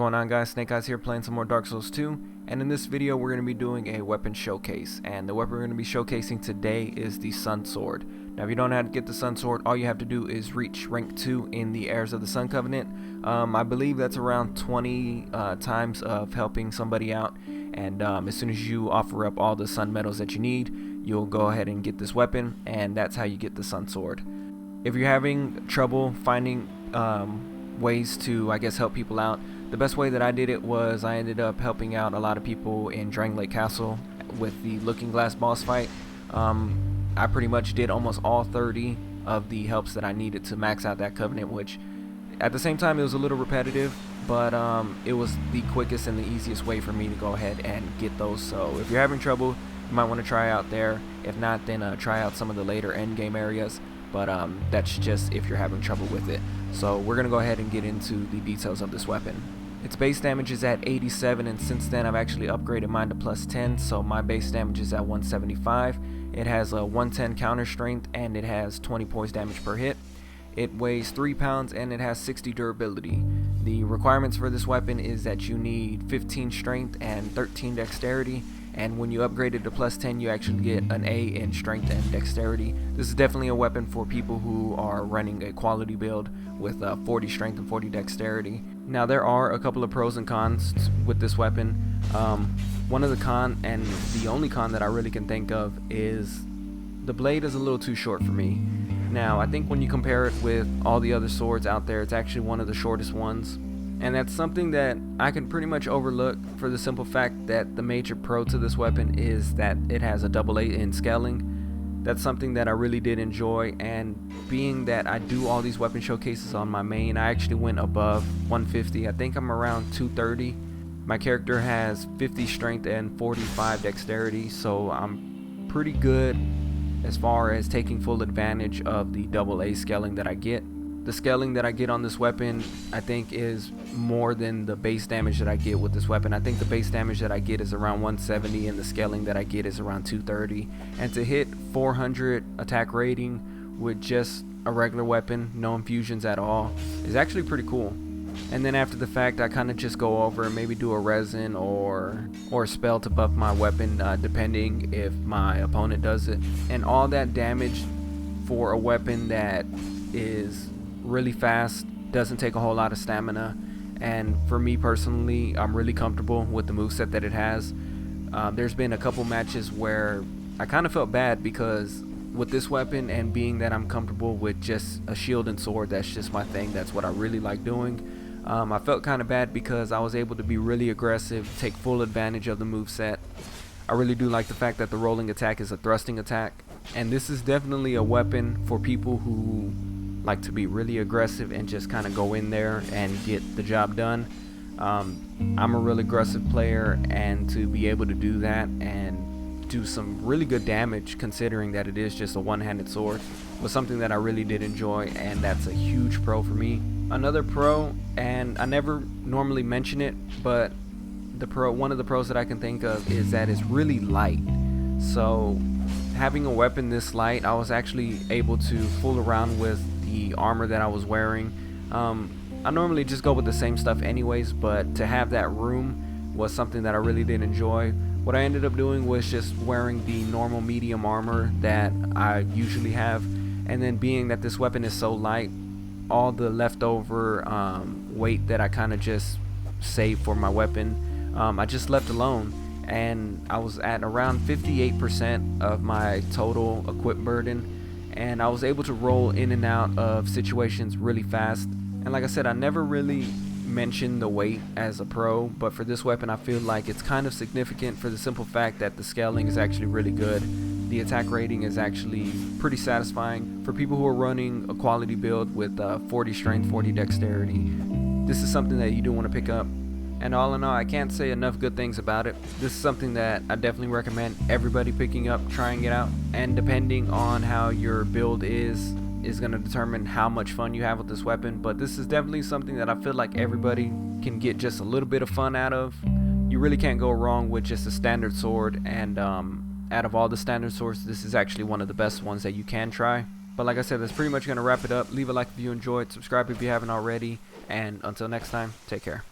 going on, guys? Snake Eyes here playing some more Dark Souls 2, and in this video we're going to be doing a weapon showcase, and the weapon we're going to be showcasing today is the Sun Sword. Now if you don't know how to get the Sun Sword, all you have to do is reach rank 2 in the Heirs of the Sun Covenant. I believe that's around 20 times of helping somebody out, and as soon as you offer up all the Sun medals that you need, you'll go ahead and get this weapon, and that's how you get the Sun Sword. If you're having trouble finding ways to, I guess, help people out, the best way that I did it was I ended up helping out a lot of people in Drang Lake Castle with the Looking Glass boss fight. I pretty much did almost all 30 of the helps that I needed to max out that covenant, which at the same time it was a little repetitive, but it was the quickest and the easiest way for me to go ahead and get those. So if you're having trouble, you might want to try out there. If not, then try out some of the later end game areas, but that's just if you're having trouble with it. So we're gonna go ahead and get into the details of this weapon. Its base damage is at 87, and since then I've actually upgraded mine to plus 10, so my base damage is at 175. It has a 110 counter strength, and it has 20 poise damage per hit. It weighs 3 pounds, and it has 60 durability. The requirements for this weapon is that you need 15 strength and 13 dexterity, and when you upgrade it to plus 10, you actually get an A in strength and dexterity. This is definitely a weapon for people who are running a quality build with 40 strength and 40 dexterity. Now there are a couple of pros and cons with this weapon. One of the con, and the only con that I really can think of, is the blade is a little too short for me. Now I think when you compare it with all the other swords out there, it's actually one of the shortest ones. And that's something that I can pretty much overlook for the simple fact that the major pro to this weapon is that it has a AA in scaling. That's something that I really did enjoy, and being that I do all these weapon showcases on my main, I actually went above 150. I think I'm around 230. My character has 50 strength and 45 dexterity, so I'm pretty good as far as taking full advantage of the AA scaling that I get. The scaling that I get on this weapon, I think, is more than the base damage that I get with this weapon. I think the base damage that I get is around 170, and the scaling that I get is around 230. And to hit 400 attack rating with just a regular weapon, no infusions at all, is actually pretty cool. And then after the fact, I kind of just go over and maybe do a resin or a spell to buff my weapon, depending if my opponent does it. And all that damage for a weapon that is really fast, doesn't take a whole lot of stamina, and for me personally, I'm really comfortable with the moveset that it has. There's been a couple matches where I kind of felt bad because with this weapon, and being that I'm comfortable with just a shield and sword, that's just my thing, that's what I really like doing. I felt kind of bad because I was able to be really aggressive, take full advantage of the moveset. I really do like the fact that the rolling attack is a thrusting attack, and this is definitely a weapon for people who like to be really aggressive and just kind of go in there and get the job done. I'm a really aggressive player, and to be able to do that and do some really good damage considering that it is just a one-handed sword was something that I really did enjoy, and that's a huge pro for me. Another pro, and I never normally mention it, but one of the pros that I can think of is that it's really light. So having a weapon this light, I was actually able to fool around with the armor that I was wearing. I normally just go with the same stuff anyways, but to have that room was something that I really did enjoy. What I ended up doing was just wearing the normal medium armor that I usually have, and then being that this weapon is so light, all the leftover weight that I kind of just saved for my weapon, I just left alone, and I was at around 58% of my total equip burden, and I was able to roll in and out of situations really fast. And like I said, I never really mentioned the weight as a pro, but for this weapon I feel like it's kind of significant for the simple fact that the scaling is actually really good. The attack rating is actually pretty satisfying for people who are running a quality build with 40 strength, 40 dexterity. This is something that you do want to pick up. And all in all, I can't say enough good things about it. This is something that I definitely recommend everybody picking up, trying it out. And depending on how your build is going to determine how much fun you have with this weapon. But this is definitely something that I feel like everybody can get just a little bit of fun out of. You really can't go wrong with just a standard sword. And out of all the standard swords, this is actually one of the best ones that you can try. But like I said, that's pretty much going to wrap it up. Leave a like if you enjoyed, subscribe if you haven't already. And until next time, take care.